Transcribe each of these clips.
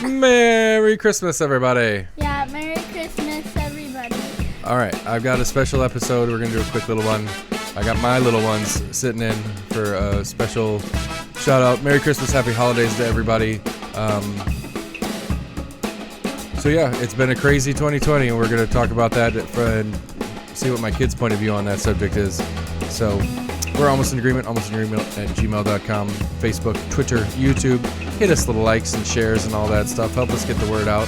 Merry Christmas, everybody. Yeah, Merry Christmas, everybody. All right, I've got a special episode. We're going to do a quick little one. I got my little ones sitting in for a special shout out. Merry Christmas, Happy Holidays to everybody. So yeah, it's been a crazy 2020, and we're going to talk about that and see what my kids' point of view on that subject is. So we're almost in agreement at gmail.com, Facebook, Twitter, YouTube. Hit us little likes and shares and all that stuff. Help us get the word out.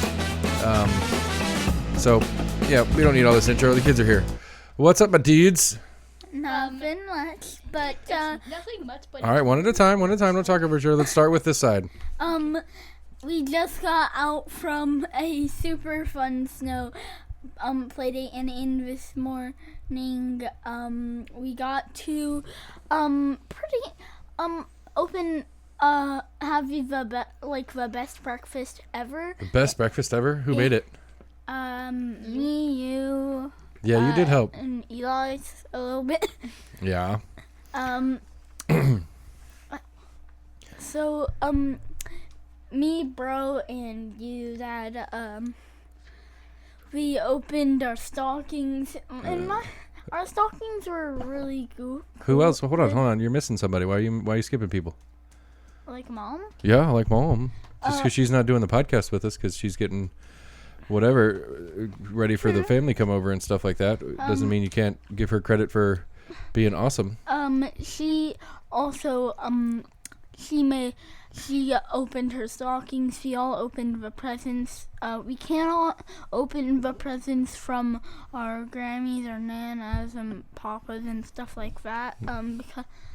So yeah, we don't need all this intro. The kids are here. What's up, my dudes? Nothing much, but nothing much. But All right, one at a time. Don't talk over each other. Let's start with this side. we just got out from a super fun snow play date, and in this morning we got to pretty open have the best breakfast ever. The best breakfast ever? Who made it? Me, you. Yeah, you did help. And Eli a little bit. Yeah. So, me, bro, and you, Dad, we opened our stockings, and our stockings were really cool. Who else? Hold on. You're missing somebody. Why are you skipping people? Like Mom? Yeah, like Mom. Just because she's not doing the podcast with us because she's getting whatever ready for the family come over and stuff like that. Doesn't mean you can't give her credit for being awesome. She also, she opened her stockings. We all opened the presents. We cannot open the presents from our Grammys or Nanas and Papas and stuff like that.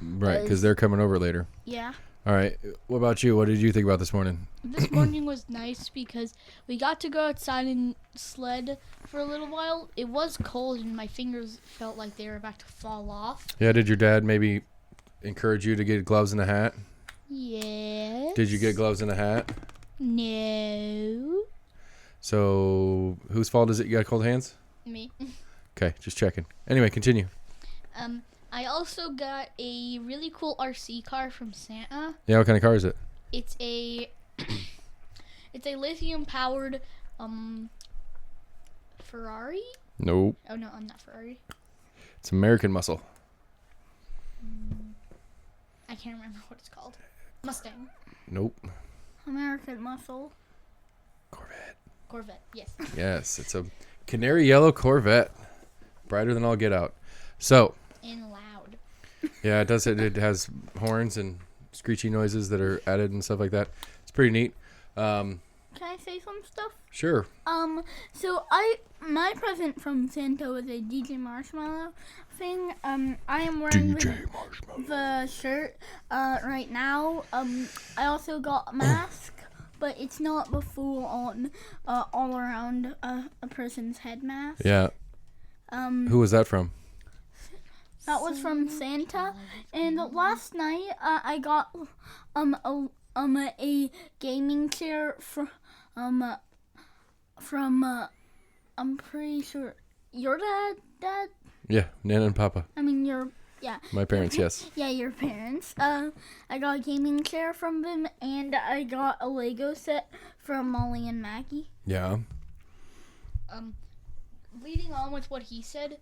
Because they're coming over later. Yeah. All right. What about you? What did you think about this morning? this morning was nice because we got to go outside and sled for a little while. It was cold and my fingers felt like they were about to fall off. Yeah. Did your dad maybe encourage you to get gloves and a hat? Yes. Did you get gloves and a hat? No. So whose fault is it you got cold hands? Me. Okay, just checking. Anyway, continue. I also got a really cool RC car from Santa. Yeah, what kind of car is it? It's a lithium powered Ferrari? Nope. Oh no, I'm not Ferrari. It's American Muscle. I can't remember what it's called. Mustang. Nope. American Muscle. Corvette, yes. Yes, it's a canary yellow Corvette. Brighter than all get out. So. And loud. Yeah, it does. It has horns and screechy noises that are added and stuff like that. It's pretty neat. Can I say some stuff? Sure. So my present from Santa was a DJ Marshmallow thing. I am wearing the shirt right now. I also got a mask, but it's not the full on all around a person's head mask. Yeah. Who was that from? That was from Santa. And last night I got a gaming chair from I'm pretty sure your dad? Yeah, Nana and Papa. I mean My parents, yes. Yeah, your parents. I got a gaming chair from them, and I got a Lego set from Molly and Maggie. Yeah. Leading on with what he said,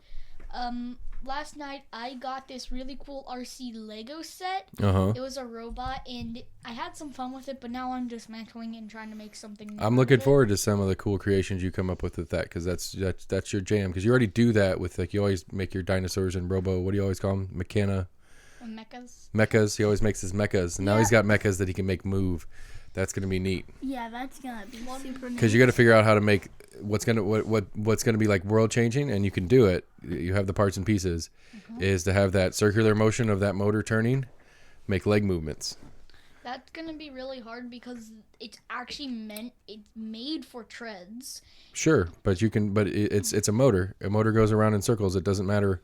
last night I got this really cool RC Lego set. Uh-huh. It was a robot, and I had some fun with it, but now I'm dismantling it and trying to make something new. I'm looking forward to some of the cool creations you come up with that, because that's your jam. Because you already do that with, like, you always make your dinosaurs and what do you always call them? Mechas. He always makes his mechas, and now he's got mechas that he can make move. That's gonna be neat. Yeah, that's gonna be super neat. Because you got to figure out how to make what's gonna be like world changing, and you can do it. You have the parts and pieces. Is to have that circular motion of that motor turning, make leg movements. That's gonna be really hard because it's actually made for treads. Sure, but it's a motor. A motor goes around in circles. It doesn't matter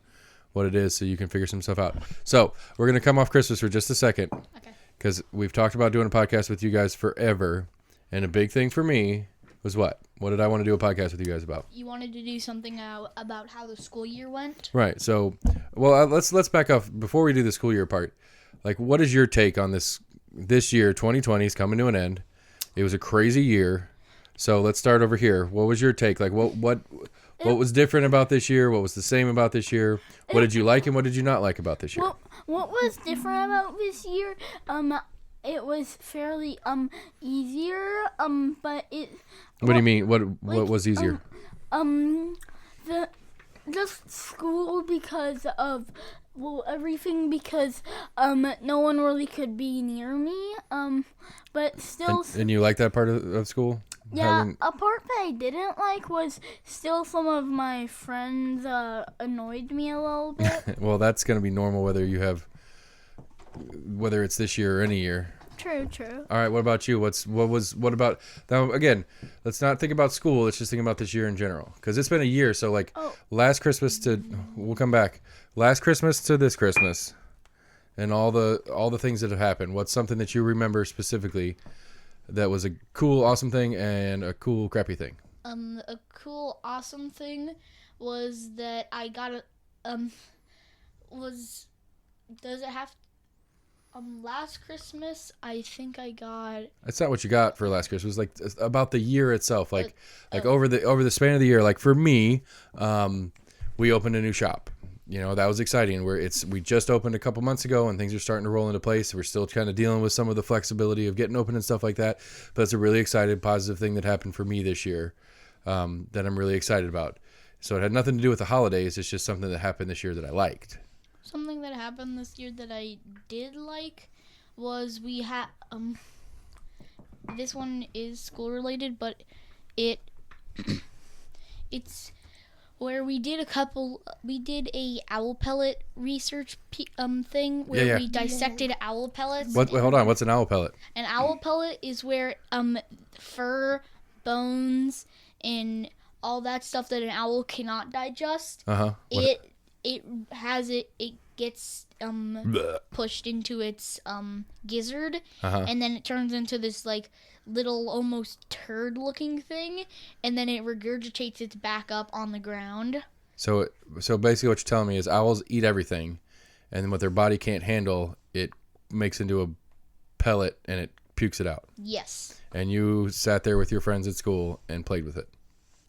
what it is, so you can figure some stuff out. So we're gonna come off Christmas for just a second. Okay. Because we've talked about doing a podcast with you guys forever, and a big thing for me was what? What did I want to do a podcast with you guys about? You wanted to do something about how the school year went? Right. So, well, let's back off before we do the school year part. Like, what is your take on this year? 2020 is coming to an end. It was a crazy year. So let's start over here. What was your take? Like, what was different about this year? What was the same about this year? What did you like and what did you not like about this year? What was different about this year? It was fairly easier. But it. What do you mean? What was easier? The just school because of everything because no one really could be near me. But still. And you like that part of school? Yeah, a part that I didn't like was still some of my friends annoyed me a little bit. Well, that's going to be normal whether it's this year or any year. True. All right, what about you? What about now? Again, let's not think about school. Let's just think about this year in general because it's been a year. So like last Christmas we'll come back. Last Christmas to this Christmas, and all the things that have happened. What's something that you remember specifically? That was a cool, awesome thing and a cool, crappy thing. A cool, awesome thing was that I got last Christmas, I think I got... That's not what you got for last Christmas. Like, about the year itself. Like over the span of the year. Like, for me, we opened a new shop. You know, that was exciting. We just opened a couple months ago and things are starting to roll into place. We're still kind of dealing with some of the flexibility of getting open and stuff like that. But it's a really excited, positive thing that happened for me this year that I'm really excited about. So it had nothing to do with the holidays. It's just something that happened this year that I liked. Something that happened this year that I did like was we had... this one is school related, but it's... where we did a owl pellet research thing where we dissected owl pellets. Wait, hold on. What's an owl pellet? An owl pellet is where fur, bones, and all that stuff that an owl cannot digest. It gets pushed into its gizzard, and then it turns into this like little almost turd looking thing, and then it regurgitates it back up on the ground. So basically what you're telling me is owls eat everything, and what their body can't handle, it makes into a pellet and it pukes it out. Yes. And you sat there with your friends at school and played with it.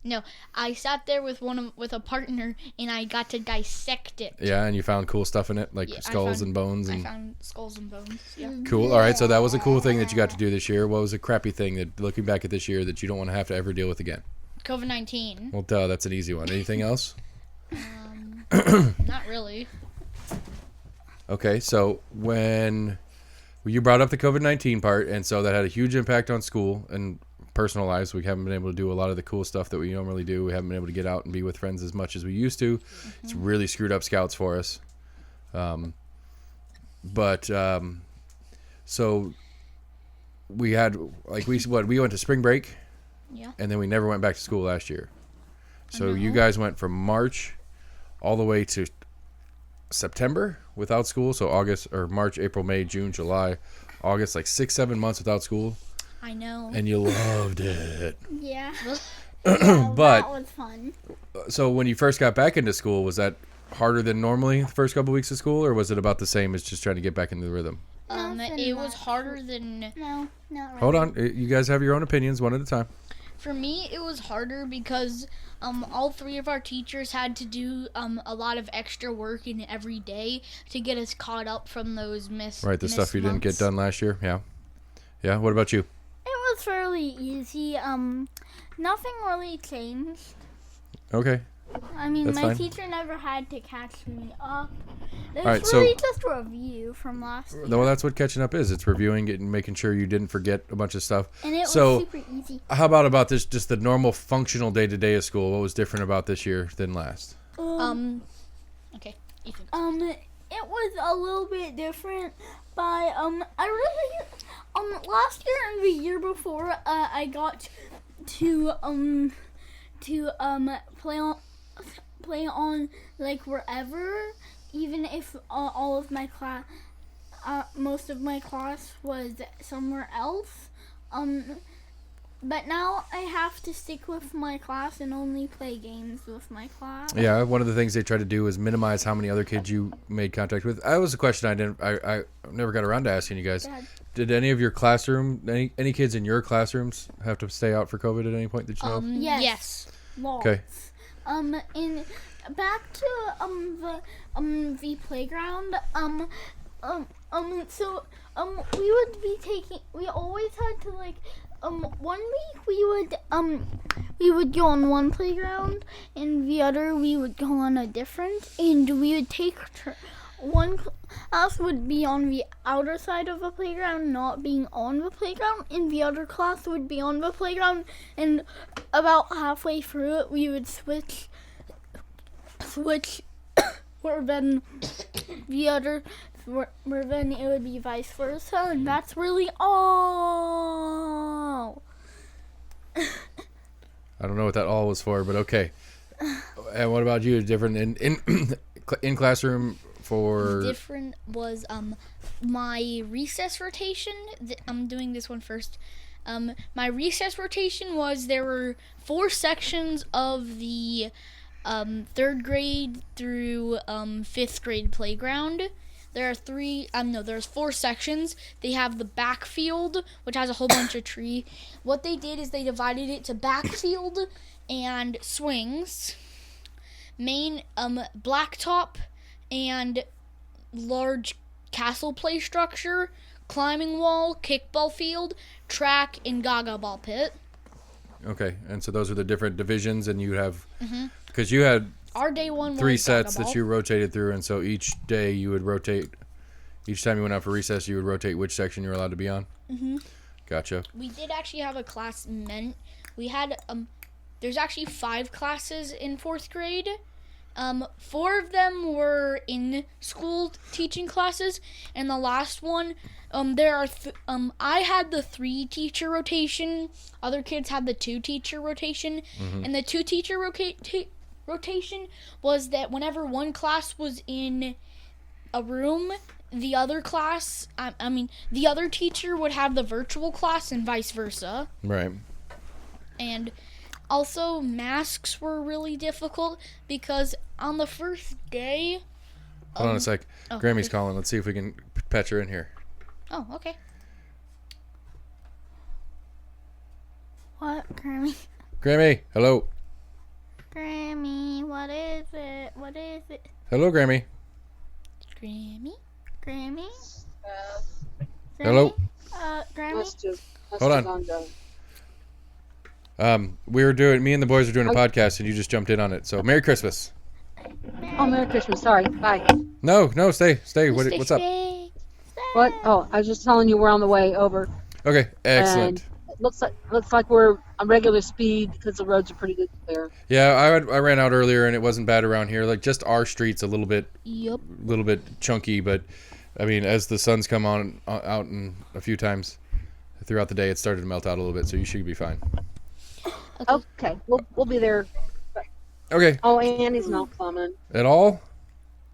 No, I sat there with a partner and I got to dissect it. Yeah, and you found cool stuff in it, like skulls and bones. I found skulls and bones. Yeah. Cool. All right, so that was a cool thing that you got to do this year. What was a crappy thing that, looking back at this year, that you don't want to have to ever deal with again? COVID-19. Well, duh, that's an easy one. Anything else? Not really. Okay, so when you brought up the COVID-19 part, and so that had a huge impact on school and personal lives. We haven't been able to do a lot of the cool stuff that we normally do. We haven't been able to get out and be with friends as much as we used to. It's really screwed up scouts for us. So we had we went to spring break, and then we never went back to school last year. So you guys went from March all the way to September without school. So March, April, May, June, July, August, like 6-7 months without school. I know. And you loved it. Yeah. But that was fun. So when you first got back into school, was that harder than normally the first couple weeks of school, or was it about the same as just trying to get back into the rhythm? It was harder than... No, not really. Hold on. You guys have your own opinions, one at a time. For me, it was harder because all three of our teachers had to do a lot of extra work in every day to get us caught up from those Right, the stuff you didn't get done last year. Yeah. Yeah. What about you? It was fairly easy. Nothing really changed. Okay. I mean, That's my fine. teacher never had to catch me up. It All right, was really just a review from last year. Well, that's what catching up is. It's reviewing it and making sure you didn't forget a bunch of stuff. And it was super easy. How about this, just the normal functional day-to-day of school? What was different about this year than last? Okay, Ethan. It was a little bit different, but I really last year and the year before I got to play on like wherever, even if all of my class, most of my class was somewhere else. But now I have to stick with my class and only play games with my class. Yeah, one of the things they try to do is minimize how many other kids you made contact with. That was a question I never got around to asking you guys. Did any of your any kids in your classrooms have to stay out for COVID at any point that you know of? Yes. Lots. Okay. In back to the playground. So we would be taking. We always had to like. 1 week we would go on one playground, and the other we would go on a different, and we would take one class would be on the outer side of the playground, not being on the playground, and the other class would be on the playground, and about halfway through it we would switch where then the other where then it would be vice versa, and that's really all. I don't know what that all was for, but okay. And what about you? Different in classroom for Different was my recess rotation. I'm doing this one first. My recess rotation was there were 4 sections of the 3rd grade through 5th grade playground. There's 4 sections. They have the backfield, which has a whole bunch of tree. What they did is they divided it to backfield and swings, main blacktop and large castle play structure, climbing wall, kickball field, track, and gaga ball pit. Okay, and so those are the different divisions, and you have because you had Our day one 3 was sets gaga that ball. you rotated through, and so each day you would rotate. Each time you went out for recess, you would rotate which section you were allowed to be on. Gotcha. We did actually have a class meant we had there's actually 5 classes in 4th grade. 4 of them were in school teaching classes, and the last one I had the 3 teacher rotation. Other kids had the 2 teacher rotation, and the 2 teacher rotation was that whenever one class was in a room, the other class, the other teacher would have the virtual class and vice versa. Right. And also, masks were really difficult because on the first day... Hold on a sec. Grammy's calling. Let's see if we can patch her in here. Oh, okay. What, Grammy? Grammy, hello. Grammy, what is it? What is it? Hello, Grammy. Grammy? Grammy? Hello. Grammy? Hold on. Me and the boys are doing a podcast, and you just jumped in on it. So, Merry Christmas. Oh, Merry Christmas. Sorry. Bye. No, stay. What's up? What? Oh, I was just telling you we're on the way over. Okay, excellent. And it looks like we're on regular speed because the roads are pretty good there. Yeah, I ran out earlier, and it wasn't bad around here. Like, just our street's a little bit chunky, but I mean, as the sun's come on out and a few times throughout the day, it started to melt out a little bit, so you should be fine. Okay, we'll be there. Okay. Oh, Andy's not coming. At all?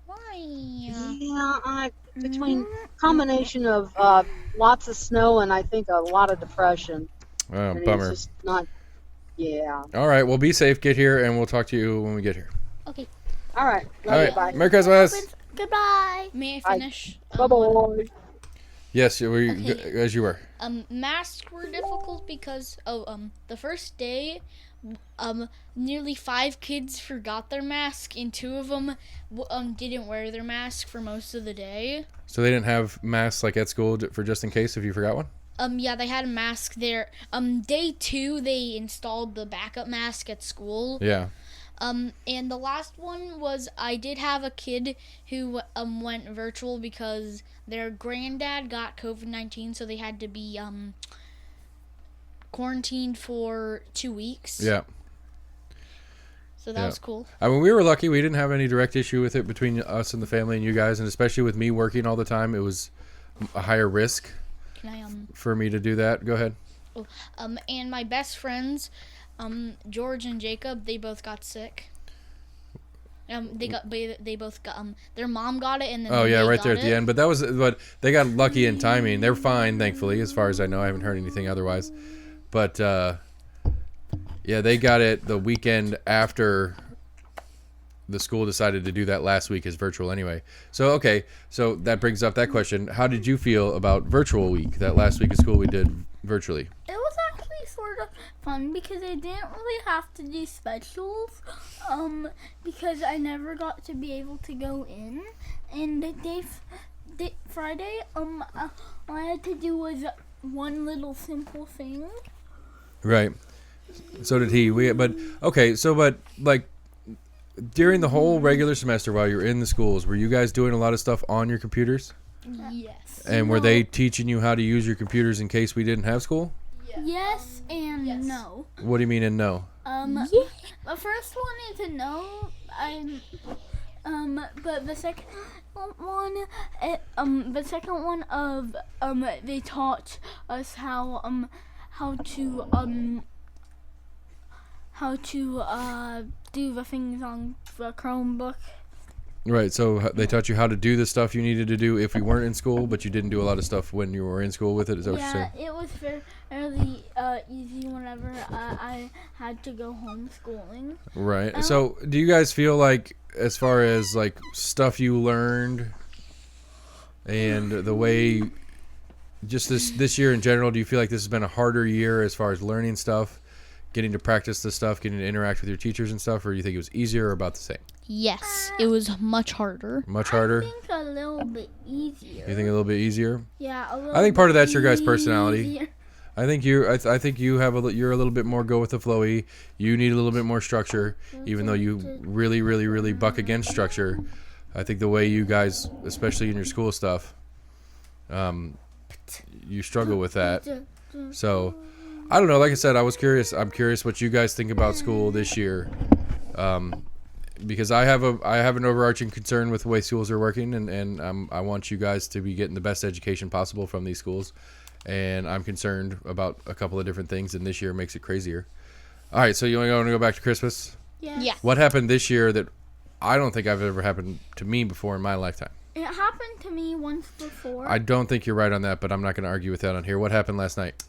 Why? Yeah, between combination of lots of snow and I think a lot of depression. Oh, And bummer. It's just not. Yeah. All right, well, be safe. Get here, and we'll talk to you when we get here. Okay. All right. All right. Bye. Merry Christmas. Goodbye. May I finish? Bye bye. Yes, Okay. as you were. Masks were difficult because the first day, nearly 5 kids forgot their mask, and 2 of them didn't wear their mask for most of the day. So they didn't have masks like at school for just in case if you forgot one? Yeah, they had a mask there. Day 2, they installed the backup mask at school. Yeah. And the last one was I did have a kid who went virtual because their granddad got COVID-19, so they had to be quarantined for 2 weeks. Yeah. So that was cool. I mean, we were lucky. We didn't have any direct issue with it between us and the family and you guys, and especially with me working all the time, it was a higher risk Can I for me to do that. Go ahead. and my best friends, George and Jacob, they both got sick. They both got their mom got it, and then Oh yeah, they right got there at the it. end. But they got lucky in timing. They're fine, thankfully, as far as I know. I haven't heard anything otherwise. But yeah, they got it the weekend after the school decided to do that last week as virtual anyway. So, okay. So that brings up that question. How did you feel about virtual week, that last week of school we did virtually? It was actually sort of fun because I didn't really have to do specials, because I never got to be able to go in. And Friday, all I had to do was one little simple thing. Right. So did he. But like during the whole regular semester while you were in the schools, were you guys doing a lot of stuff on your computers? Yes. And were they teaching you how to use your computers in case we didn't have school? Yes and no. What do you mean and no? The first one is a no. But the second one, they taught us how to do the things on the Chromebook. Right, so they taught you how to do the stuff you needed to do if we weren't in school, but you didn't do a lot of stuff when you were in school with it. Is that what you're saying? Yeah, it was fairly easy whenever I had to go homeschooling. Right. So do you guys feel like, as far as like stuff you learned and the way, just this year in general, do you feel like this has been a harder year as far as learning stuff, getting to practice the stuff, getting to interact with your teachers and stuff, or do you think it was easier or about the same? Yes, it was much harder. Much harder? I think a little bit easier. You think a little bit easier? Yeah, a little I think part of bit that's your guys' personality. easier. I think you have you're a little bit more go with the flowy. You need a little bit more structure, even though you really, really, really buck against structure. I think the way you guys, especially in your school stuff, you struggle with that. So, I don't know. Like I said, I was curious. I'm curious what you guys think about school this year, because I have an overarching concern with the way schools are working, and I want you guys to be getting the best education possible from these schools. And I'm concerned about a couple of different things, and this year makes it crazier. All right, so you want to go back to Christmas? Yeah. What happened this year that I don't think I've ever happened to me before in my lifetime? It happened to me once before. I don't think you're right on that, but I'm not going to argue with that on here. What happened last night?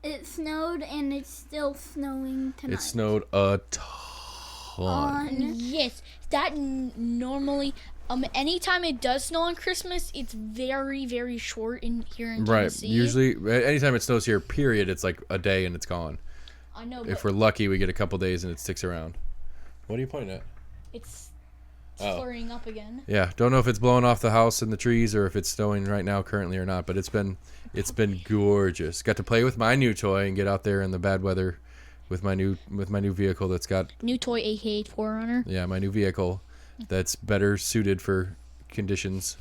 It snowed, and it's still snowing tonight. It snowed a ton. Yes, that normally. Anytime it does snow on Christmas, it's very, very short in here in Tennessee. Right. Usually, anytime it snows here, period, it's like a day and it's gone. I know. If we're lucky, we get a couple days and it sticks around. What are you pointing at? It's clearing up again. Yeah, don't know if it's blowing off the house and the trees or if it's snowing right now currently or not, but it's been gorgeous. Got to play with my new toy and get out there in the bad weather with my new vehicle that's got new toy, aka 4Runner. Yeah, my new vehicle that's better suited for conditions.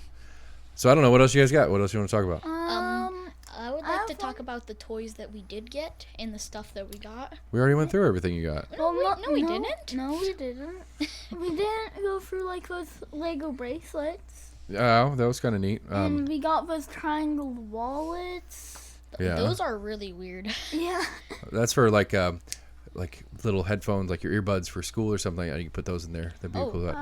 So I don't know, what else you guys got? What else you want to talk about? I would like to talk about the toys that we did get and the stuff that we got. We already went through everything you got. No, we didn't. No, we didn't. We didn't go through like those Lego bracelets. Oh, that was kind of neat. And we got those triangle wallets. Yeah. Those are really weird. Yeah. That's for like little headphones, like your earbuds for school or something. You can put those in there. That'd be cool.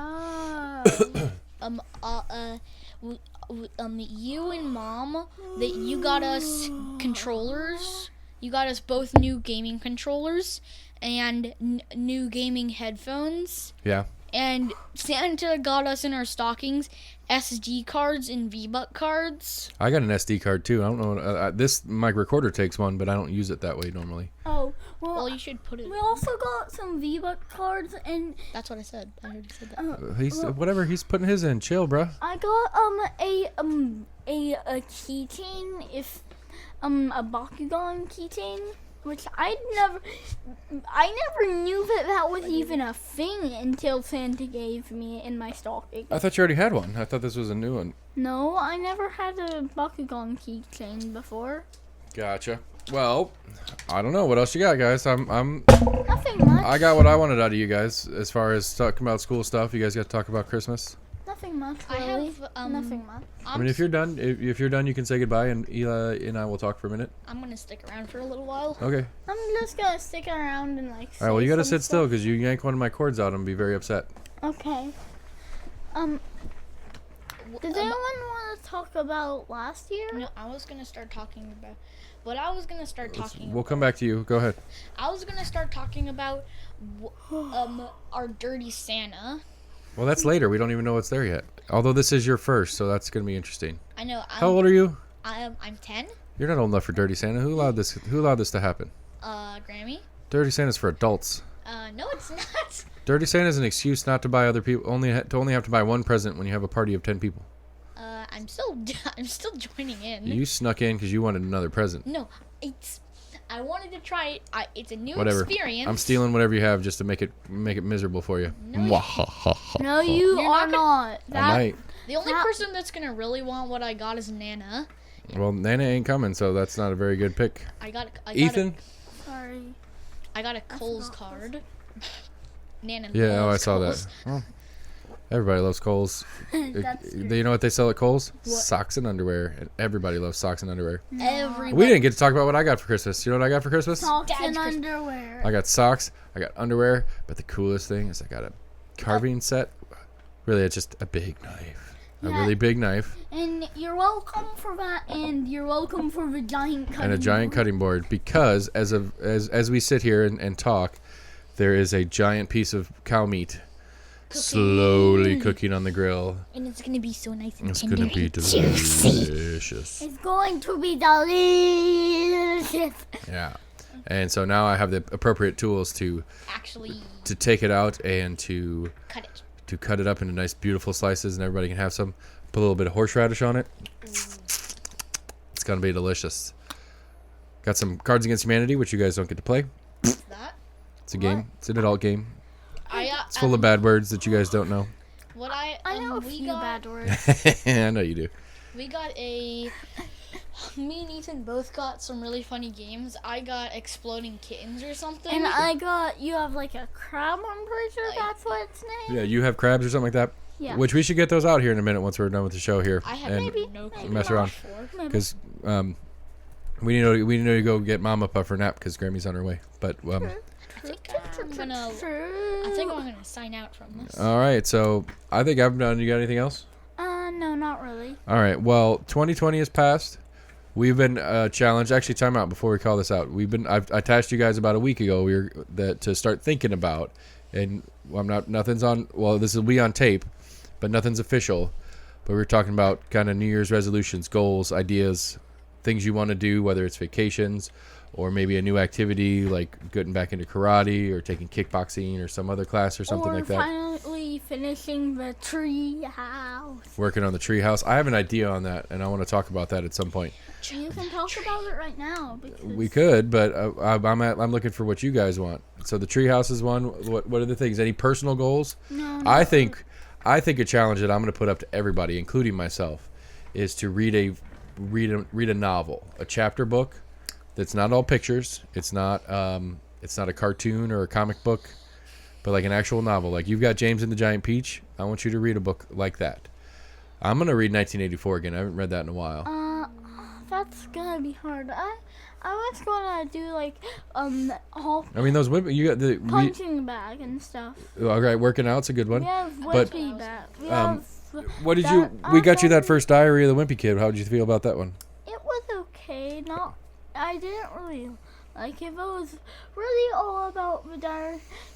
You and Mom, that you got us controllers. You got us both new gaming controllers and new gaming headphones. Yeah. And Santa got us in our stockings SD cards and V-Buck cards. I got an SD card too. I don't know. My recorder takes one, but I don't use it that way normally. Oh, well, you should put it. We also got some V-Buck cards, and that's what I said. I already said that. Whatever. He's putting his in. Chill, bruh. I got a keychain, a Bakugan keychain. Which I never knew that was even a thing until Santa gave me in my stocking. I thought you already had one. I thought this was a new one. No, I never had a Bakugan keychain before. Gotcha. Well, I don't know. What else you got, guys? I'm Nothing much. I got what I wanted out of you guys as far as talking about school stuff. You guys got to talk about Christmas. Nothing much, really. I have nothing much. I mean, if you're done, you can say goodbye, and Eli and I will talk for a minute. I'm gonna stick around for a little while. Okay. I'm just gonna stick around and All right. Well, you gotta sit still because you yank one of my cords out and be very upset. Okay. Did anyone want to talk about last year? No, I was gonna start talking about. What I was gonna start talking. We'll come back to you. Go ahead. I was gonna start talking about our dirty Santa. Well, that's later. We don't even know what's there yet. Although this is your first, so that's going to be interesting. I know. How old are you? I'm 10. You're not old enough for Dirty Santa. Who allowed this to happen? Grammy. Dirty Santa's for adults. No, it's not. Dirty Santa's an excuse not to buy other people. To only have to buy one present when you have a party of 10 people. I'm still joining in. You snuck in because you wanted another present. No, I wanted to try it. It's a new Whatever. experience. I'm stealing whatever you have just to make it miserable for you. No, you You're are not not. I might. The only person that's gonna really want what I got is Nana. Well, Nana ain't coming, so that's not a very good pick. I got Ethan? Sorry. I got a Kohl's card. Nana. Yeah, loves I saw Kohl's. that. Well, everybody loves Kohl's. That's true. You know what they sell at Kohl's? What? Socks and underwear. And everybody loves socks and underwear. Everybody. We didn't get to talk about what I got for Christmas. You know what I got for Christmas? Socks Dad's and Christmas. underwear. I got socks. I got underwear. But the coolest thing is I got a carving set. Really, it's just a big knife. A Yeah. really big knife. And you're welcome for that, and you're welcome for the giant cutting And a giant board. cutting board. Because as we sit here and talk, there is a giant piece of cow meat slowly cooking on the grill. And it's gonna be so nice and It's tender. going to be delicious. It's going to be delicious. Yeah. And so now I have the appropriate tools to Actually, take it out and to cut it. cut it up into nice beautiful slices and everybody can have some. Put a little bit of horseradish on it. It's going to be delicious. Got some Cards Against Humanity, which you guys don't get to play. That. It's a game. It's an adult game. It's It's full of bad words that you guys don't know. What I know a we few got, bad words. I know you do. We got me and Ethan both got some really funny games. I got Exploding Kittens or something. And I got, you have like a crab, I'm pretty sure that's what it's named. Yeah, you have crabs or something like that. Yeah. Which we should get those out here in a minute once we're done with the show here. I have and no clue. mess around. Maybe. Because we need to go get Mama up for a nap because Grammy's on her way. But I think I'm gonna sign out from this. all right, so I think I'm done. You got anything else? No, not really. All right. Well, 2020 has passed. We've been challenged. Actually, time out before we call this out. I tasked you guys about a week ago. To start thinking about, and nothing's on. Well, this will be on tape, but nothing's official. But we were talking about kind of New Year's resolutions, goals, ideas, things you want to do, whether it's vacations or maybe a new activity like getting back into karate or taking kickboxing or some other class or something like that. Finally finishing the tree house. Working on the tree house. I have an idea on that, and I want to talk about that at some point. You can talk about it right now. Because We could, but I'm looking for what you guys want. So the tree house is one. What are the things? Any personal goals? No, I think a challenge that I'm going to put up to everybody, including myself, is to read a novel, a chapter book that's not all pictures. It's not a cartoon or a comic book, but like an actual novel. Like you've got James and the Giant Peach. I want you to read a book like that. I'm going to read 1984 again. I haven't read that in a while. that's gonna be hard. I was gonna do like all I mean, those women, you got the punching bag and stuff. all right, working out's a good one. We have But, wimpy bag. We um, have. What did that- we got you that that- first Diary of the Wimpy Kid. How did you feel about that one? It was okay. Not. I didn't really like it. It was really all about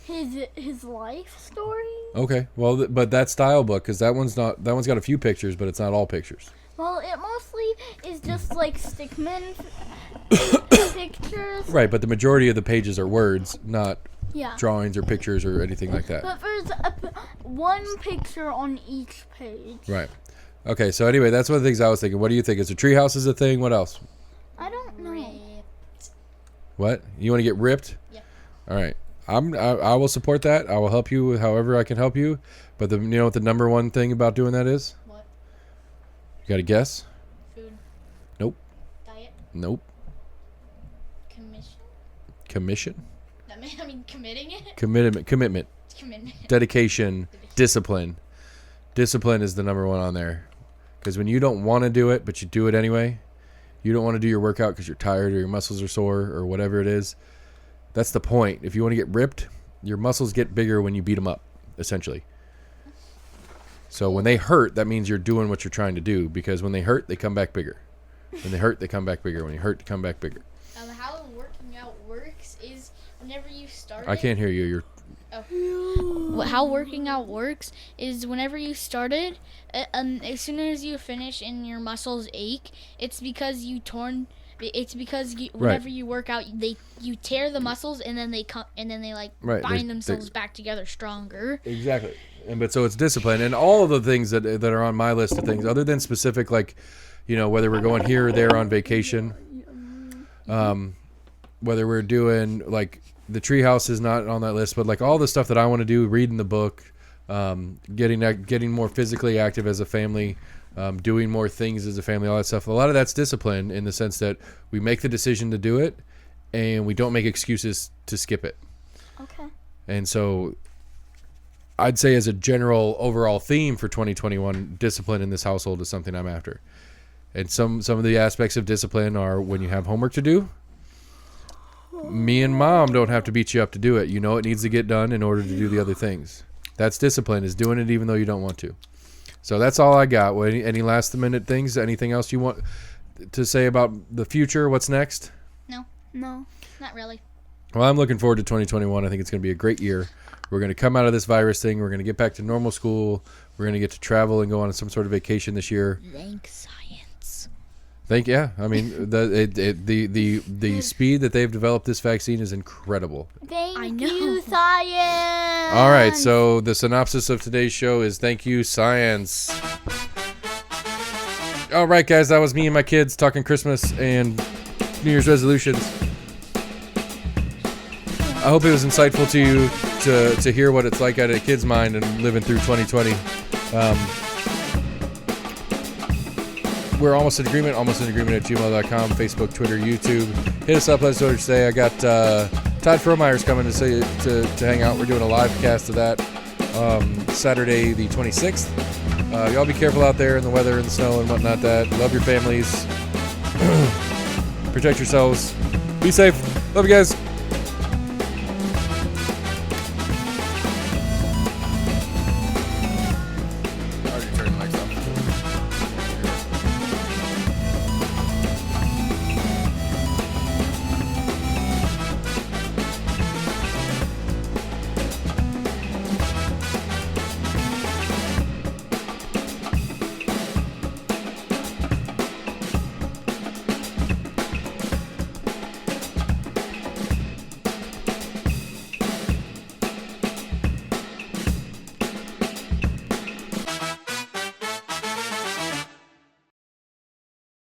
his life story. Okay, well, but that style book, because that one's got a few pictures, but it's not all pictures. Well, it mostly is just like stickman pictures. Right, but the majority of the pages are words, not Yeah. drawings or pictures or anything like that. But there's one picture on each page. Right. Okay, so anyway, that's one of the things I was thinking. What do you think? Is a treehouse is a thing? What else? I don't know. What? You want to get ripped? Yeah. All right. I will support that. I will help you however I can help you. But you know what the number one thing about doing that is? What? You got to guess? Food. Nope. Diet. Nope. Commission. Commission? I mean, committing it. Commitment. Commitment. Dedication. Discipline. Discipline is the number one on there. Because when you don't want to do it, but you do it anyway, you don't want to do your workout because you're tired or your muscles are sore or whatever it is. That's the point. If you want to get ripped, your muscles get bigger when you beat them up, essentially. So when they hurt, that means you're doing what you're trying to do. Because when they hurt, they come back bigger. When they hurt, they come back bigger. When you hurt, they come back bigger. How working out works is whenever you start. I can't hear you. How working out works is whenever you started, as soon as you finish and your muscles ache, it's because whenever you work out, you tear the muscles and then they bind themselves back together stronger. Exactly. But so it's discipline, and all of the things that are on my list of things, other than specific, like, whether we're going here or there on vacation, whether we're doing like the treehouse is not on that list, but like all the stuff that I want to do, reading the book, getting more physically active as a family, doing more things as a family, all that stuff. A lot of that's discipline in the sense that we make the decision to do it, and we don't make excuses to skip it. Okay. And so I'd say as a general overall theme for 2021, discipline in this household is something I'm after. And some of the aspects of discipline are when you have homework to do, me and mom don't have to beat you up to do it. It needs to get done in order to do the other things. That's discipline, is doing it even though you don't want to. So that's all I got. Any last minute things? Anything else you want to say about the future? What's next? No, not really. Well, I'm looking forward to 2021. I think it's going to be a great year. We're going to come out of this virus thing. We're going to get back to normal school. We're going to get to travel and go on some sort of vacation this year. Thanks, science. I mean, the speed that they've developed this vaccine is incredible. Thank you, science. All right, so the synopsis of today's show is thank you, science. All right, guys, that was me and my kids talking Christmas and New Year's resolutions. I hope it was insightful to you to hear what it's like out of a kid's mind and living through 2020. We're almost in agreement at gmail.com, Facebook, Twitter, YouTube. Hit us up, let us know what you say. I got Todd Frohmeyer's coming to hang out. We're doing a live cast of that Saturday the 26th. Y'all be careful out there in the weather and the snow and whatnot. Love your families. Protect yourselves. Be safe. Love you guys.